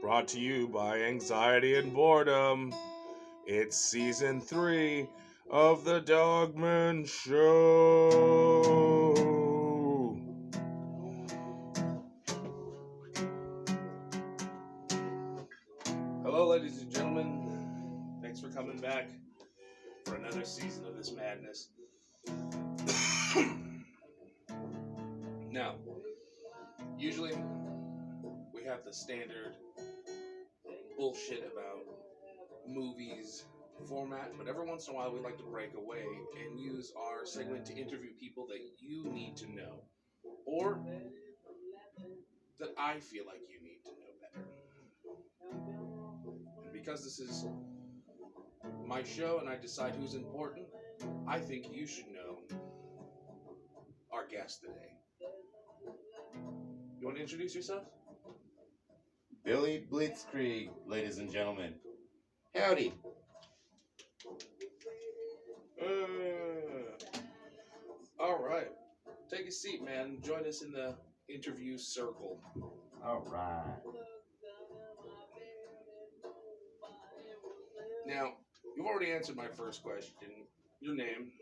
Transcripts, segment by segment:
Brought to you by Anxiety and Boredom. It's season 3 of the Dogman Show. Hello, ladies and gentlemen. Thanks for coming back for another season of this madness. Now, usually we have the standard bullshit about movies format, but every once in a while we like to break away and use our segment to interview people that you need to know, or that I feel like you need to know better. And because this is my show and I decide who's important, I think you should know our guest today. You want to introduce yourself? Billy Blitzkrieg, ladies and gentlemen. Howdy. All right. Take a seat, man. Join us in the interview circle. All right. Now, you've already answered my first question. Your name.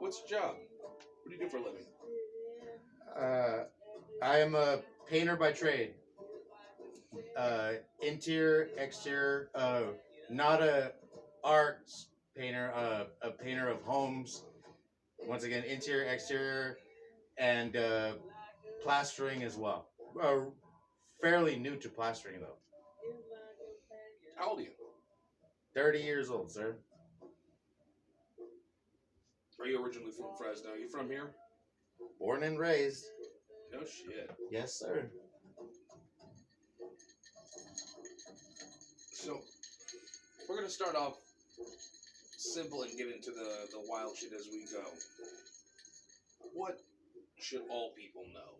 What's your job? What do you do for a living? I am a painter by trade. Interior, exterior, not a arts painter, a painter of homes. Once again, interior, exterior, and plastering as well. Fairly new to plastering though. How old are you? 30 years old, sir. Are you originally from Fresno? Are you from here? Born and raised. No shit. Yes, sir. So, we're going to start off simple and get into the wild shit as we go. What should all people know?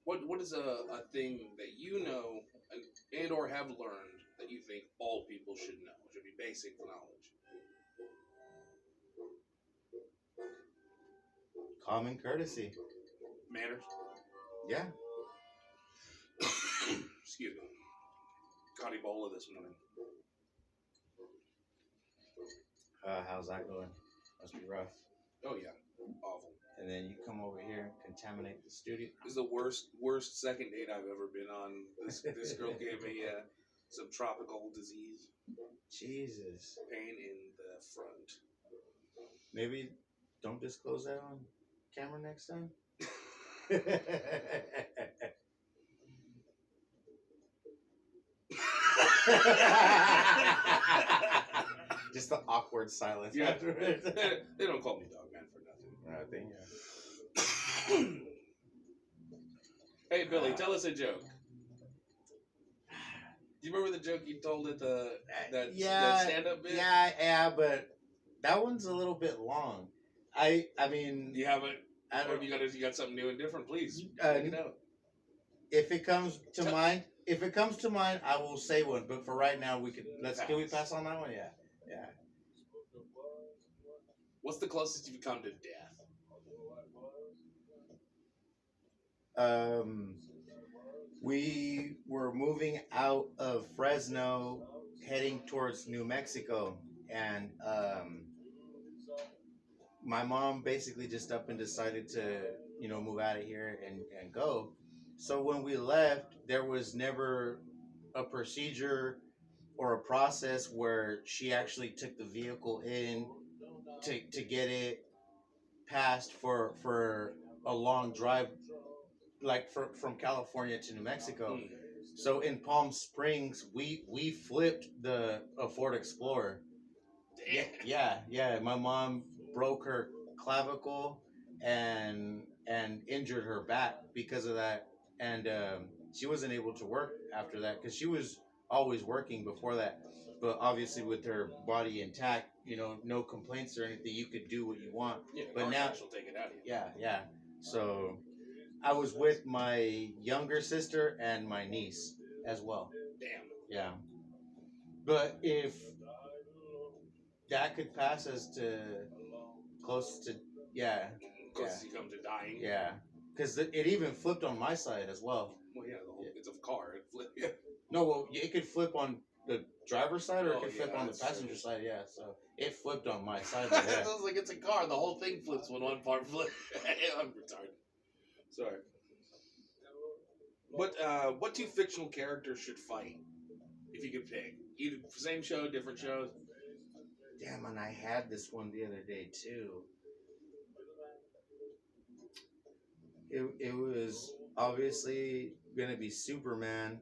What is a thing that you know and or have learned that you think all people should know? It should be basic knowledge. Common courtesy. Manners? Yeah. Excuse me. Caught Ebola this morning. How's that going? Must be rough. Oh yeah, awful. And then you come over here and contaminate the studio. This is the worst second date I've ever been on. This girl gave me some tropical disease. Jesus. Pain in the front. Maybe don't disclose that on camera next time. Just the awkward silence. Yeah. They don't call me Dogman for nothing. Nothing. Hey Billy, tell us a joke. Do you remember the joke you told at that stand-up bit? Yeah, but that one's a little bit long. I mean, you haven't. Or you got something new and different? Please, let me know. If it comes to mind, I will say one. But for right now, can we pass on that one? Yeah. What's the closest you've come to death? We were moving out of Fresno, heading towards New Mexico, and my mom basically just up and decided to, move out of here and go. So when we left, there was never a procedure or a process where she actually took the vehicle in to get it passed for a long drive, like from California to New Mexico. So in Palm Springs, we flipped a Ford Explorer. Yeah. My mom broke her clavicle and injured her back because of that, and she wasn't able to work after that because she was always working before that. But obviously, with her body intact, no complaints or anything, you could do what you want. Yeah, but now she'll take it out of you. Yeah. So I was with my younger sister and my niece as well. Damn. Yeah. But if that could pass us to close to, close as you come to dying. Yeah. Because it even flipped on my side as well. Well, yeah, it's a car. Yeah. No, well, it could flip on the driver's side, or it Oh, could flip yeah, on the that's passenger true. side. Yeah, so it flipped on my side. I But yeah. was like, it's a car. The whole thing flips when one part flips. I'm retarded. Sorry. What two fictional characters should fight if you could pick? Either same show, different shows. Damn, and I had this one the other day too. It was obviously gonna be Superman,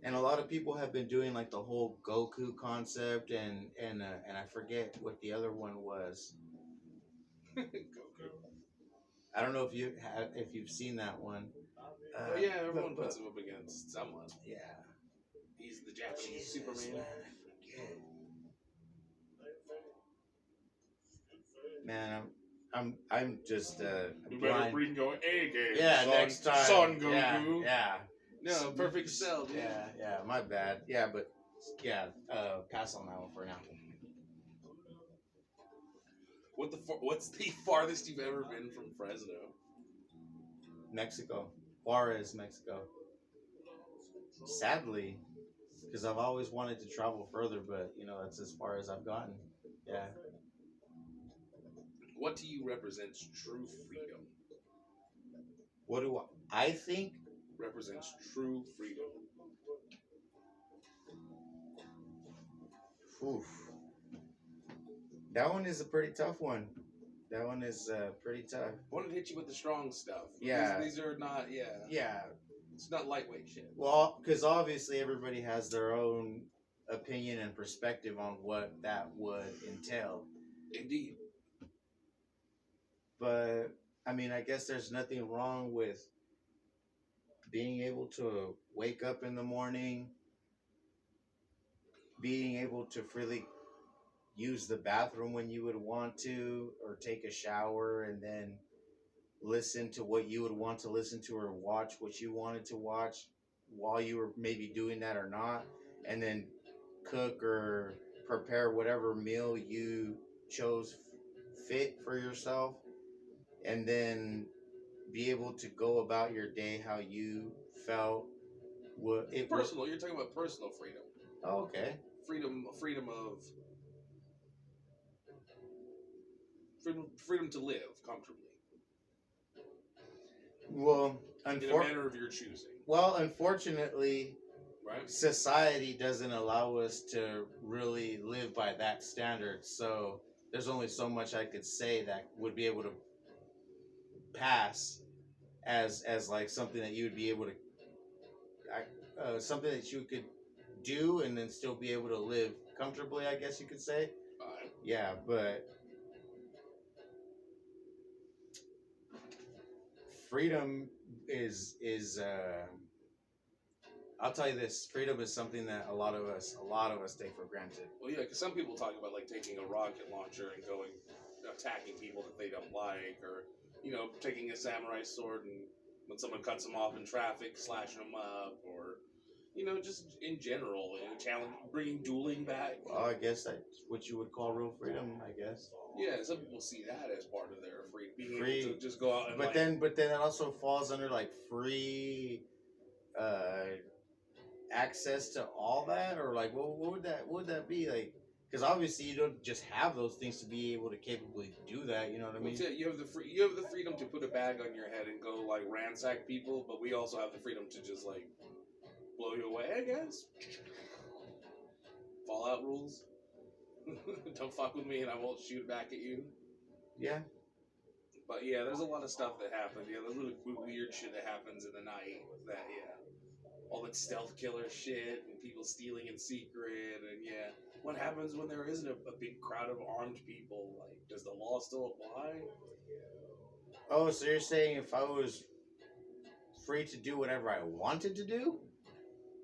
and a lot of people have been doing like the whole Goku concept, and I forget what the other one was. Goku. I don't know if you've seen that one. Oh yeah, everyone puts him up against someone. Yeah. He's the Japanese Jesus, Superman. man, I forget. Man, I'm just We blind. better bring your A game. Yeah, son, next time. Son Goku. Yeah. No, perfect cell, dude. Yeah, my bad. Yeah, but yeah, pass on that one for now. What's the farthest you've ever been from Fresno? Mexico. Juarez, Mexico. Sadly, because I've always wanted to travel further, but that's as far as I've gotten. Yeah. What to you represents true freedom? What do I think represents true freedom? Oof. That one is a pretty tough one. That one is pretty tough. I wanted to hit you with the strong stuff. Yeah. These are not, yeah. Yeah. It's not lightweight shit. Well, because obviously everybody has their own opinion and perspective on what that would entail. Indeed. But, I mean, I guess there's nothing wrong with being able to wake up in the morning, being able to freely use the bathroom when you would want to, or take a shower and then listen to what you would want to listen to, or watch what you wanted to watch while you were maybe doing that or not, and then cook or prepare whatever meal you chose fit for yourself, and then be able to go about your day how you felt. Personal. You're talking about personal freedom. Oh, okay. Freedom to live comfortably. Well, in a manner of your choosing. Well, unfortunately, right? Society doesn't allow us to really live by that standard. So there's only so much I could say that would be able to pass as like something that you would be able to, something that you could do and then still be able to live comfortably, I guess you could say. Yeah, but freedom is I'll tell you this: freedom is something that a lot of us take for granted. Well, yeah, because some people talk about like taking a rocket launcher and going attacking people that they don't like, or taking a samurai sword and when someone cuts them off in traffic, slashing them up, or just in general, bringing dueling back. Well, I guess that's what you would call real freedom, I guess. Yeah, some people see that as part of their freedom, being able to just go out and. But then it also falls under like free access to all that, or like what would that be like? Because obviously you don't just have those things to be able to capably do that. You know what I mean? You have the freedom to put a bag on your head and go like ransack people, but we also have the freedom to just like blow you away, I guess. Fallout rules. Don't fuck with me and I won't shoot back at you. Yeah. But yeah, there's a lot of stuff that happens. Yeah, there's really weird shit that happens in the night. That all that stealth killer shit and people stealing in secret, and what happens when there isn't a big crowd of armed people? Like, does the law still apply? Oh, so you're saying if I was free to do whatever I wanted to do?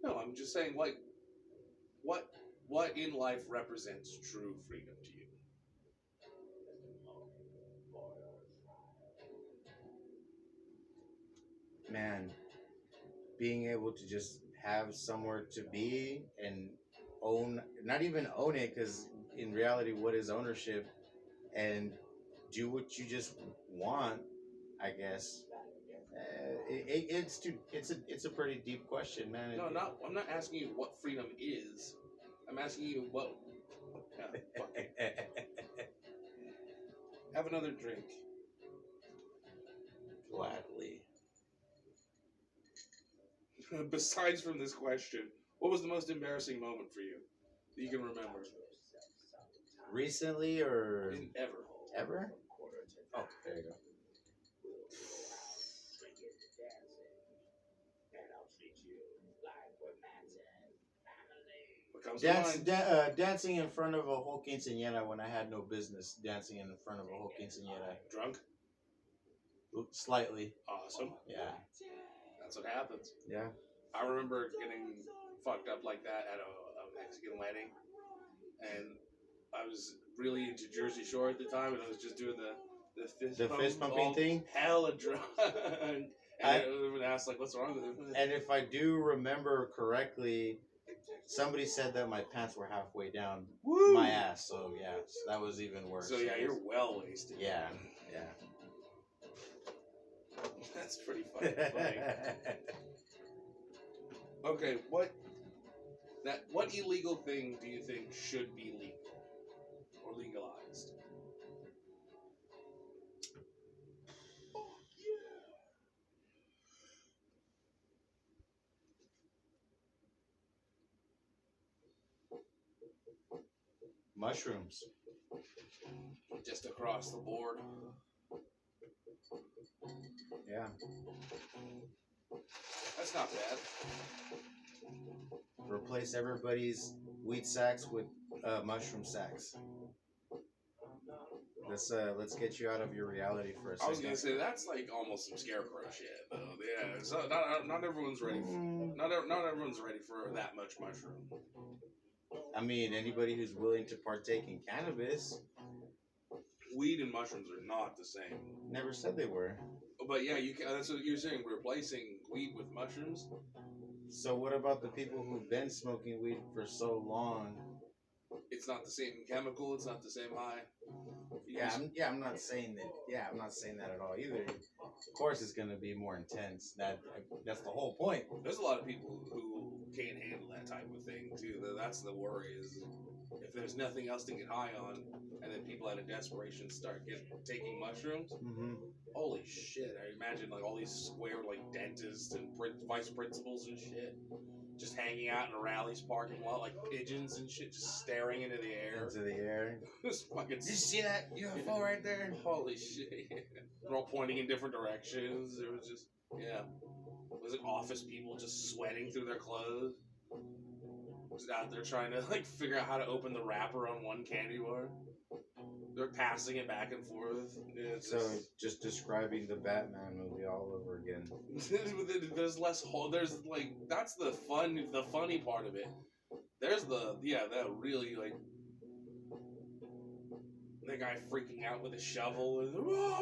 No, I'm just saying, like, what in life represents true freedom to you? Man, being able to just have somewhere to be and not even own it, because in reality, what is ownership? And do what you just want, I guess. it's a pretty deep question, man. No, not. I'm not asking you what freedom is. I'm asking you what. Fuck it. Have another drink. Gladly. Besides from this question, what was the most embarrassing moment for you that you can remember? Recently or Ever? ever? Oh, there you go. What comes to mind? Dancing in front of a whole quinceañera when I had no business dancing in front of a whole quinceañera. Drunk? Slightly. Awesome. Yeah. That's what happens. Yeah. I remember getting fucked up like that at a Mexican wedding, and I was really into Jersey Shore at the time, and I was just doing the fist pumping thing. Hella drunk. And everyone asked like, "What's wrong with him?" And if I do remember correctly, somebody said that my pants were halfway down my ass. So yeah, that was even worse. So yeah, you're well wasted. Yeah. That's pretty fucking funny. Okay, what illegal thing do you think should be legal or legalized? Mushrooms. Just across the board. Yeah. That's not bad. Replace everybody's wheat sacks with mushroom sacks. Let's get you out of your reality for a second. I was gonna say that's like almost some scarecrow shit, though. Yeah, so not everyone's ready. Not everyone's ready for that much mushroom. I mean, anybody who's willing to partake in cannabis. Weed and mushrooms are not the same. Never said they were. But yeah, you can. That's what you're saying. Replacing weed with mushrooms. So what about the people who've been smoking weed for so long? It's not the same chemical. It's not the same high. I'm not saying that. Yeah, I'm not saying that at all either. Of course, it's gonna be more intense. That's the whole point. There's a lot of people who can't handle that type of thing too. That's the worry. Is if there's nothing else to get high on, and then people out of desperation start taking mushrooms. Mm-hmm. Holy shit! I imagine like all these square like dentists and vice principals and shit, just hanging out in a Rally's parking lot like pigeons and shit, just staring into the air. Just fucking. Did you see that UFO right there? Holy shit! They're all pointing in different directions. It was just was it office people just sweating through their clothes? Just out there trying to like figure out how to open the wrapper on one candy bar. They're passing it back and forth. So just describing the Batman movie all over again. There's less hole. There's like that's the funny part of it. There's that really like the guy freaking out with a shovel and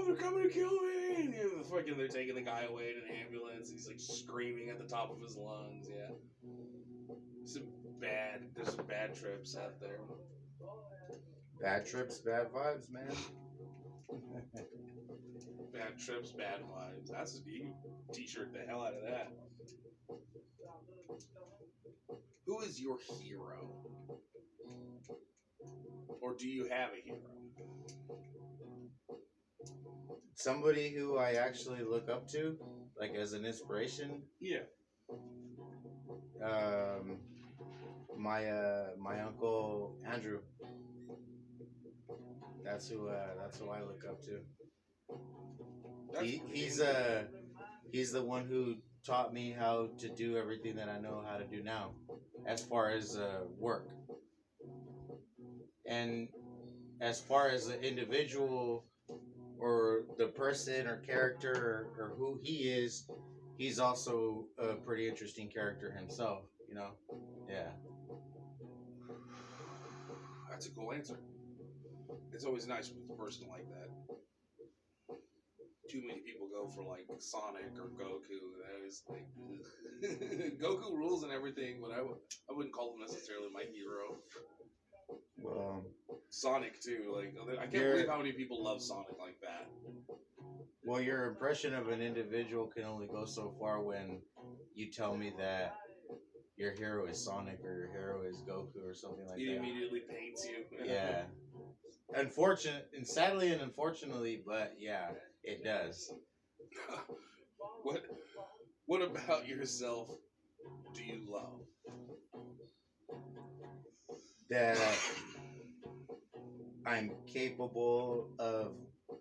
they're coming to kill me. And they're taking the guy away in an ambulance. He's like screaming at the top of his lungs. Yeah, there's some bad trips out there. Bad trips, bad vibes, man. Bad trips, bad vibes. That's you t-shirt the hell out of that. Who is your hero? Or do you have a hero? Somebody who I actually look up to, like as an inspiration. Yeah. My uncle Andrew. That's who I look up to. He's the one who taught me how to do everything that I know how to do now, as far as work. And as far as the individual or the person or character or who he is, he's also a pretty interesting character himself, you know? Yeah. That's a cool answer. It's always nice with a person like that. Too many people go for like Sonic or Goku. That is like Goku rules and everything, but I wouldn't call him necessarily my hero. Well, Sonic too. Like I can't believe how many people love Sonic like that. Well, your impression of an individual can only go so far when you tell me that your hero is Sonic or your hero is Goku or something like It that. immediately paints you. Yeah. Unfortunate and sadly and unfortunately, but yeah, it does. what What about yourself do you love? That I'm capable of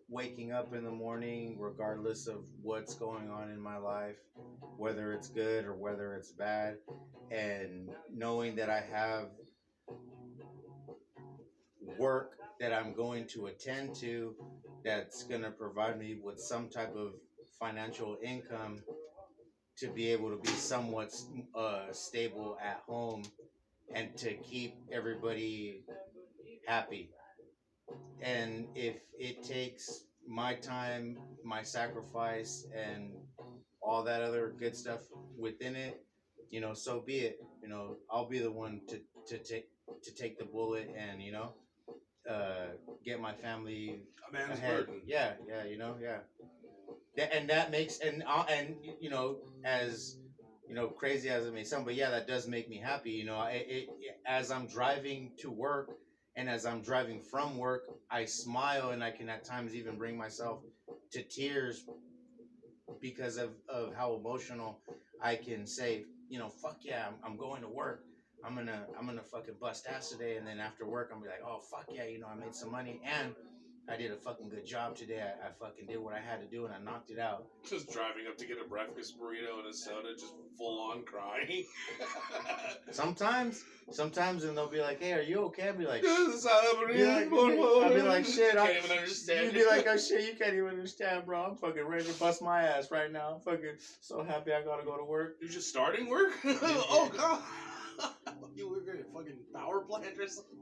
waking up in the morning regardless of what's going on in my life, whether it's good or whether it's bad, and knowing that I have work that I'm going to attend to that's going to provide me with some type of financial income to be able to be somewhat stable at home and to keep everybody happy. And if it takes my time, my sacrifice, and all that other good stuff within it, so be it. I'll be the one to take the bullet and get my family A man's ahead. burden. Yeah, yeah, yeah. And that makes and as crazy as it may sound, but yeah, that does make me happy. As I'm driving to work and as I'm driving from work, I smile and I can at times even bring myself to tears because of how emotional I can say, fuck yeah, I'm going to work. I'm gonna fucking bust ass today, and then after work, I'm gonna be like, oh fuck yeah, I made some money and I did a fucking good job today. I fucking did what I had to do and I knocked it out. Just driving up to get a breakfast burrito and a soda, just full on crying. Sometimes, and they'll be like, "Hey, are you okay?" I'll be like, This is happening. I'll be like, "Shit, I can't even understand. You'd be like, "Oh shit, you can't even understand, bro. I'm fucking ready to bust my ass right now. I'm fucking so happy I gotta go to work." You're just starting work? Oh god! You work at a fucking power plant or something?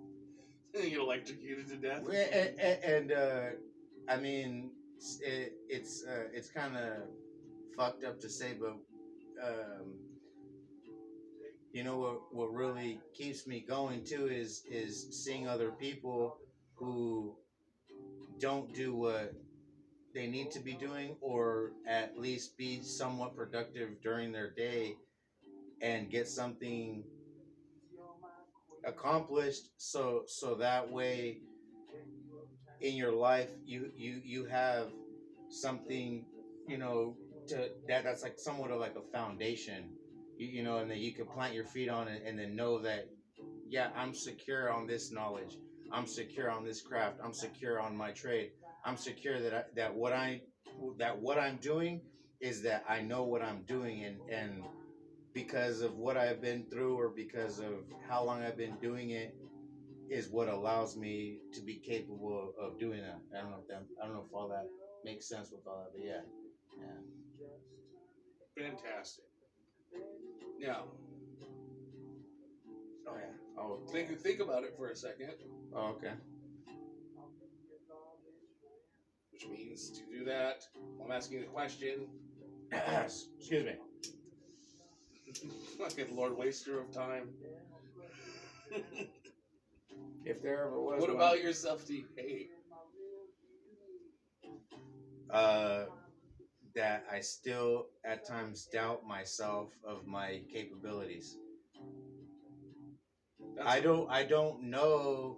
You get electrocuted to death. And I mean, it's kind of fucked up to say, but what really keeps me going too is seeing other people who don't do what they need to be doing, or at least be somewhat productive during their day and get something accomplished, so that way in your life you have something to that's like somewhat of like a foundation, and that you can plant your feet on it and then know that yeah, I'm secure on this knowledge, I'm secure on this craft, I'm secure on my trade, I'm secure that what I'm doing is that I know what I'm doing, and because of what I've been through or because of how long I've been doing it is what allows me to be capable of doing that. I don't know if all that makes sense with all that, but yeah. Fantastic. Now, Oh yeah. Oh, think about it for a second. oh okay. Which means to do that, I'm asking the question. Excuse me. Fucking Lord Waster of time. If there ever was What one. about yourself do you hate? That I still at times doubt myself of my capabilities. I don't know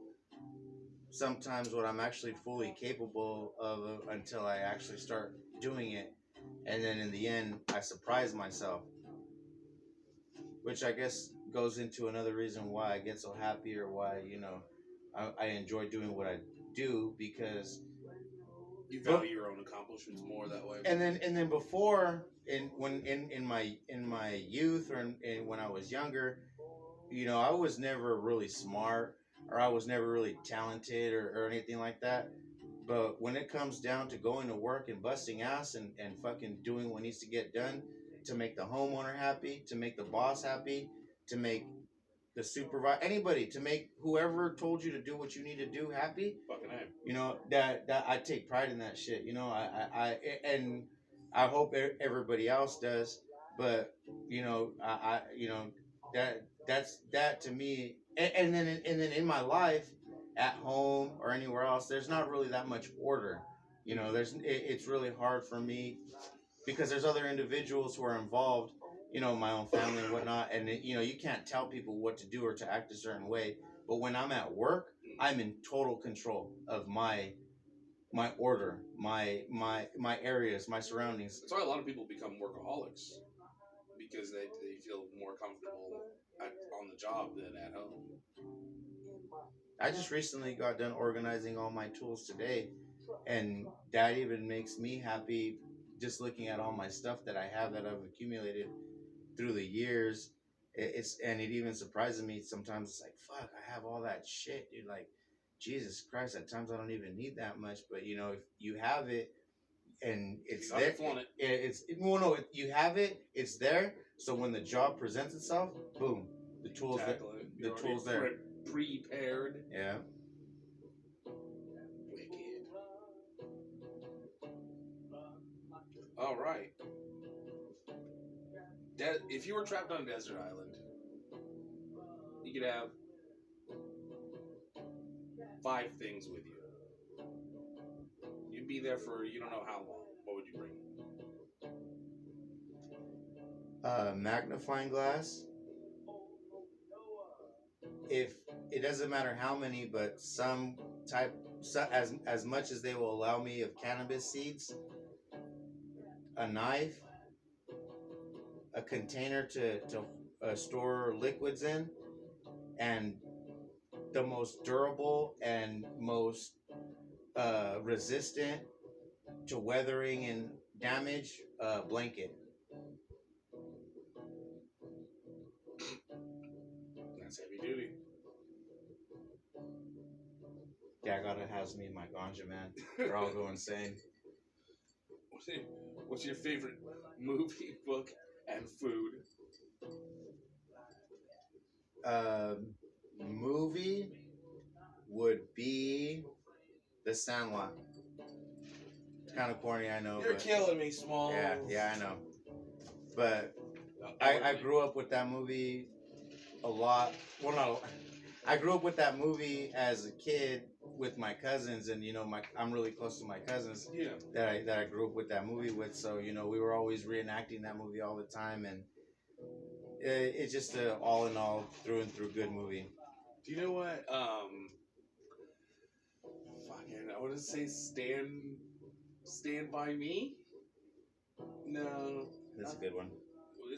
sometimes what I'm actually fully capable of until I actually start doing it, and then in the end I surprise myself, which I guess goes into another reason why I get so happy, or why I enjoy doing what I do, because you value your own accomplishments more that way. And then before, in my youth, or when I was younger, I was never really smart, or I was never really talented, or anything like that. But when it comes down to going to work and busting ass and fucking doing what needs to get done to make the homeowner happy, to make the boss happy, to make the supervisor, anybody, to make whoever told you to do what you need to do happy, Fucking that I take pride in that shit. And I hope everybody else does. But I that's to me. And then in my life, at home or anywhere else, there's not really that much order. You know, it's really hard for me because there's other individuals who are involved. You know, my own family and whatnot, and you know, you can't tell people what to do or to act a certain way. But when I'm at work, I'm in total control of my order, my areas, my surroundings. That's why a lot of people become workaholics because they feel more comfortable on the job than at home. I just recently got done organizing all my tools today, and that even makes me happy just looking at all my stuff that I have that I've accumulated through the years. It even surprises me sometimes. It's like, fuck, I have all that shit, dude. Like, Jesus Christ, at times I don't even need that much, but you know, if you have it and it's You got there, to flaunt it. well, no, you have it, it's there. So when the job presents itself, boom, the tools that Tackle it. the tools there. Prepared. Yeah. Wicked. All right. If you were trapped on a desert island, you could have 5 things with you. You'd be there for you don't know how long. What would you bring? Magnifying glass. If it doesn't matter how many, but some type, as much as they will allow me of cannabis seeds, a knife, a container to store liquids in, and the most durable and most resistant to weathering and damage blanket. That's heavy duty. Yeah, I gotta house me and my ganja, man. They're all go insane. What's your favorite movie, book, and food? Movie would be The Sandlot. It's kind of corny, I know. You're but killing me, Small. Yeah, I know. But I grew up with that movie a lot. Well, no, I grew up with that movie as a kid with my cousins, and you know, I'm really close to my cousins. Yeah. That I grew up with that movie with. So you know, we were always reenacting that movie all the time, and it's just all in all, through and through, good movie. Do you know what? Fucking, I want to say Stand by Me. No, That's a good one.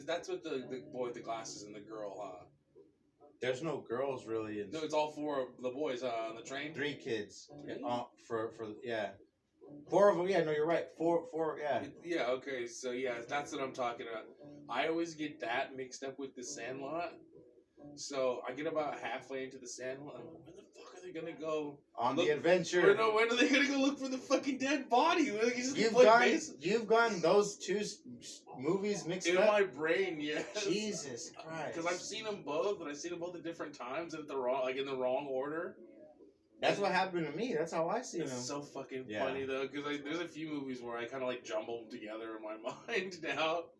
that's with the boy with the glasses and the girl, huh? There's no girls really. No, it's all 4 of the boys on the train. 3 kids. 3? For yeah. 4 of them. Yeah, no, you're right. 4. Yeah. Yeah. Okay. So yeah, that's what I'm talking about. I always get that mixed up with the Sandlot. So I get about halfway into the Sandlot. I'm like, where the fuck are they gonna go on the adventure? When are they gonna go look for the fucking dead body? You've gotten those 2 movies mixed in up? my brain. Yes. Jesus Christ. Because I've seen them both, and I've seen them both at different times and in the wrong order. That's what happened to me. That's how I see them. It's so fucking funny though, because there's a few movies where I kind of like jumble them together in my mind now.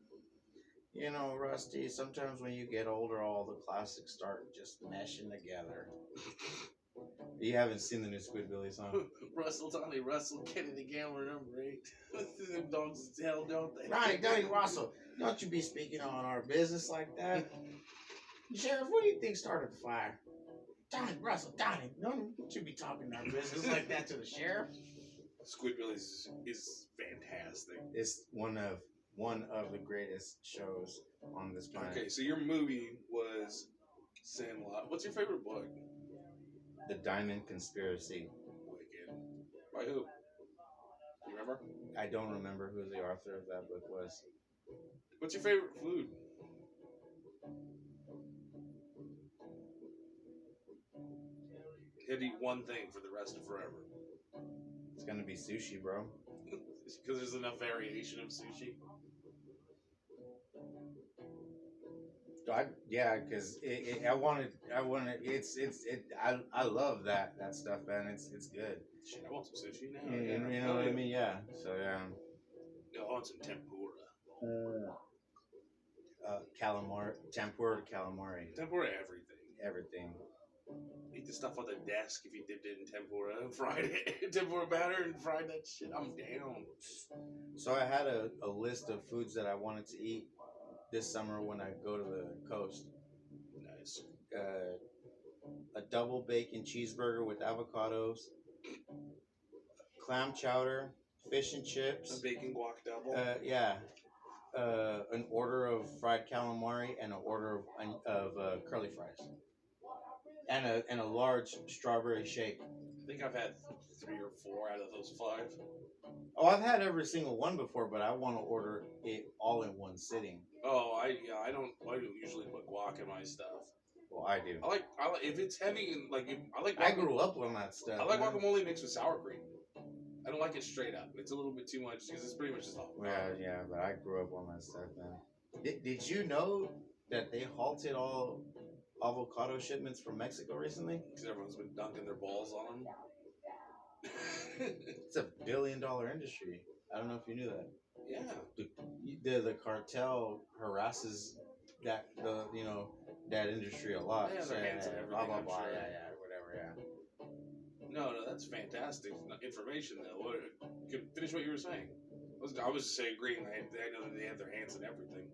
You know, Rusty, sometimes when you get older, all the classics start just meshing together. You haven't seen the new Squidbillies, huh? Russell, Donnie Russell, Kenny the Gambler, number 8. Them dogs as hell, don't they? Donnie Russell, don't you be speaking on our business like that. Sheriff, what do you think started the fire? Donnie Russell, Donnie, don't you be talking our business like that to the sheriff. Squidbillies is fantastic. It's one of the greatest shows on this planet. Okay, so your movie was Sandlot. What's your favorite book? The Diamond Conspiracy. Wicked. By who? Do you remember? I don't remember who the author of that book was. What's your favorite food? He'd eat one thing for the rest of forever. It's gonna be sushi, bro. Because there's enough variation of sushi. Because I love that stuff, man. It's good. Shit, I want some sushi now. You know what I mean? Yeah. So yeah. I want some tempura. Tempura calamari. Tempura everything. Everything. Eat the stuff on the desk if you dipped it in tempura and fried it. Tempura batter and fried that shit. I'm down. So I had a list of foods that I wanted to eat this summer when I go to the coast. Nice. A double bacon cheeseburger with avocados, clam chowder, fish and A chips. bacon guac double. Yeah. An order of fried calamari and an order of curly fries, and a large strawberry shake. I think I've had 3 or 4 out of those 5. Oh, I've had every single one before, but I want to order it all in one sitting. Oh, I don't usually put guac in my stuff. Well, I do. I like if it's heavy and like I like. I grew up on that stuff. I like man. guacamole mixed with sour cream. I don't like it straight up. It's a little bit too much because it's pretty much just all. Yeah, but I grew up on that stuff, man. Did you know that they halted all avocado shipments from Mexico recently? Because everyone's been dunking their balls on them. It's $1 billion industry. I don't know if you knew that. Yeah. The cartel harasses that that industry a lot. Yeah, their hands and everything. Blah blah I'm blah. sure. Yeah, whatever. Yeah. No, that's fantastic information though. Finish what you were saying. I was just saying, agreeing. I know that they have their hands in everything.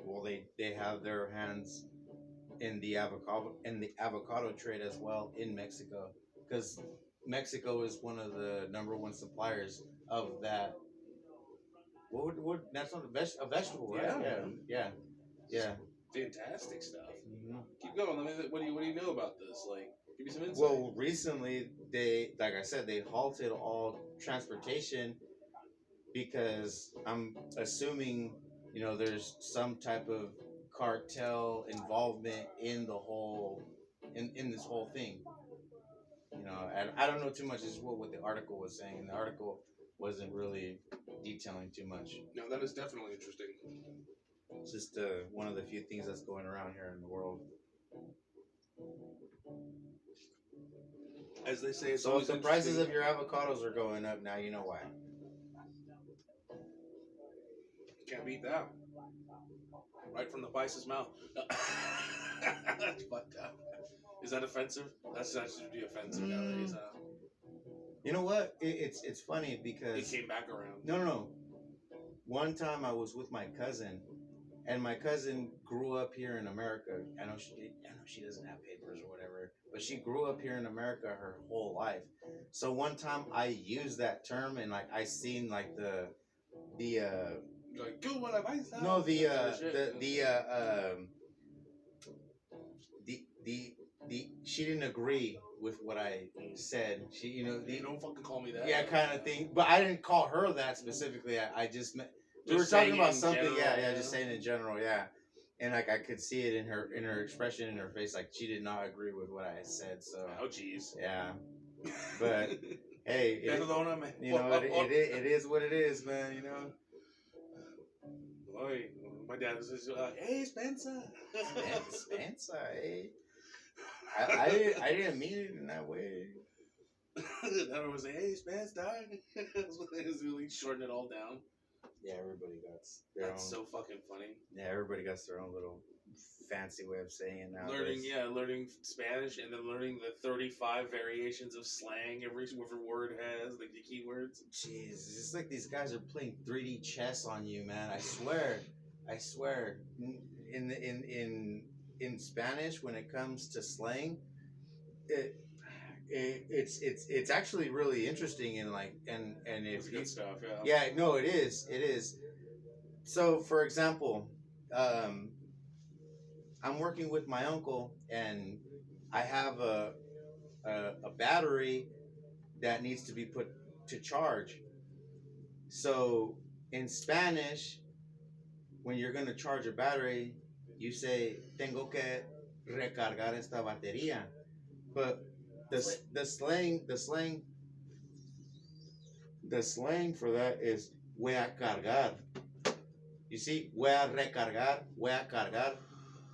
Well, they have their hands in the avocado trade as well in Mexico, because Mexico is one of the number one suppliers of that. What that's not a vegetable, right? Yeah. Fantastic stuff. Mm-hmm. Keep going. What do you know about this? Like, give me some insight. Well, recently like I said, they halted all transportation because I'm assuming there's some type of cartel involvement in the whole in this whole thing. And I don't know too much. Is what the article was saying, and the article wasn't really detailing too much. No, that is definitely interesting. It's just one of the few things that's going around here in the world. As they say, so if the prices of your avocados are going up now, you know why. Can't beat that. Right from the Vice's mouth. That's fucked up. Is that offensive? That should be offensive nowadays. You know what? It's funny because it came back around. No. One time I was with my cousin, and my cousin grew up here in America. I know she doesn't have papers or whatever, but she grew up here in America her whole life. So one time I used that term, and like I seen like the she didn't agree with what I said. She don't fucking call me that. Yeah, kind of thing. But I didn't call her that specifically. I just meant we were talking about something. General, just saying in general. Yeah, and like I could see it in her expression in her face, like she did not agree with what I said. So oh jeez. Yeah, but hey, it is what it is, man. Boy, my dad was just hey Spencer. Spencer, hey. I didn't mean it in that way. I was like, hey Spencer. It's really shorten it all down. Yeah, everybody got their That's so fucking funny. Yeah, everybody got their own little fancy way of saying it now. Learning Spanish and then learning the 35 variations of slang every word has, like the keywords. Jeez, it's just like these guys are playing 3D chess on you, man. I swear. In Spanish, when it comes to slang, it's actually really interesting and if good stuff. Yeah, no, it is. So, for example, I'm working with my uncle, and I have a battery that needs to be put to charge. So, in Spanish, when you're going to charge a battery, you say tengo que recargar esta batería. But the slang for that is voy a cargar. You see, voy a recargar, voy a cargar.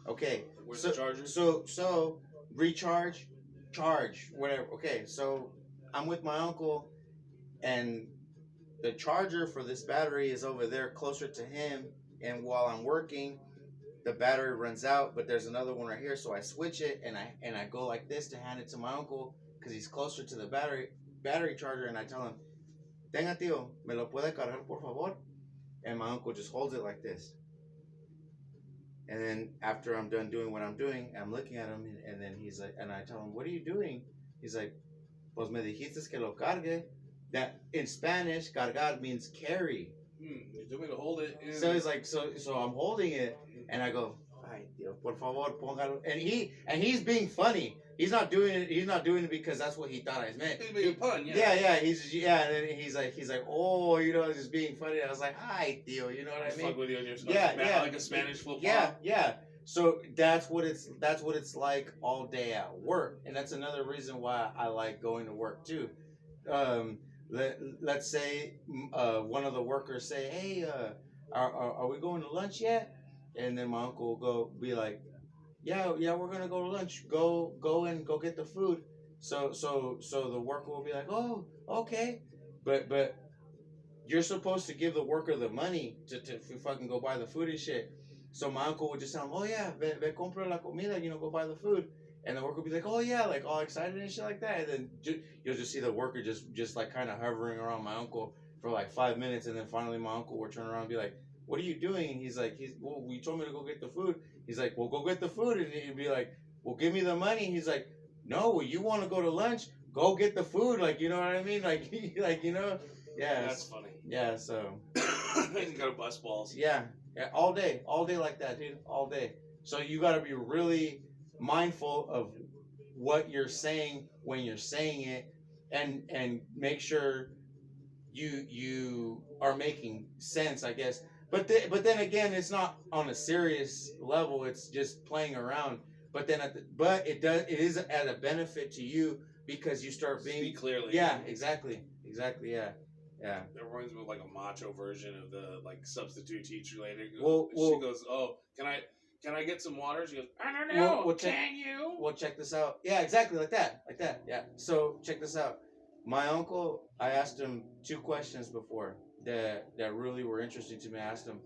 Okay. Where's the charger? So recharge, charge, whatever. Okay, so I'm with my uncle, and the charger for this battery is over there closer to him, and while I'm working, the battery runs out, but there's another one right here, so I switch it and I go like this to hand it to my uncle because he's closer to the battery charger, and I tell him, "Tenga tío, me lo puede cargar por favor?" And my uncle just holds it like this. And then after I'm done doing what I'm doing, I'm looking at him, and then he's like, and I tell him, "What are you doing?" He's like, "Pues me dijiste que lo cargue." That in Spanish, cargar means carry. You told me to hold it. So he's like, so I'm holding it, and I go, "Ay, tío, por favor, póngalo." And he's being funny. He's not doing it. He's not doing it because that's what he thought I meant. He's being fun, yeah. Yeah. And then he's like, "Oh, just being funny." I was like, "Hi, tío," you know what I mean? Fuck with you on your like a Spanish football. Yeah. So that's what it's like all day at work, and that's another reason why I like going to work too. Let's say one of the workers say, "Hey, are we going to lunch yet?" And then my uncle will be like, "Yeah, we're gonna go to lunch. Go and go get the food." So the worker will be like, "Oh, okay," but you're supposed to give the worker the money to fucking go buy the food and shit. So my uncle would just tell him, "Oh yeah, ve compra la comida, go buy the food." And the worker would be like, "Oh yeah," like all excited and shit like that. And then you'll just see the worker just like kind of hovering around my uncle for like 5 minutes, and then finally my uncle would turn around and be like, "What are you doing?" And he's like, "Well, we told me to go get the food." He's like, "Well, go get the food." And he'd be like, "Well, give me the money." He's like, "No, well, you want to go to lunch? Go get the food." Like, you know what I mean? Like, yeah. That's funny. Yeah, so. He's got a bust balls. Yeah, all day like that, dude, all day. So you got to be really mindful of what you're saying when you're saying it, and make sure you are making sense, I guess. But then again, it's not on a serious level. It's just playing around. But then it is at a benefit to you because you start being Speak clearly. Yeah, exactly. Yeah. That reminds me of like a macho version of the like substitute teacher lady. She Well, goes, "Oh, can I get some water?" She goes, "I don't know. Can you?" Well, check this out. Yeah, exactly like that. Yeah. So check this out. My uncle, I asked him 2 questions before that really were interesting to me. I asked him,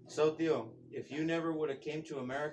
"So, tío, if you never would have came to America."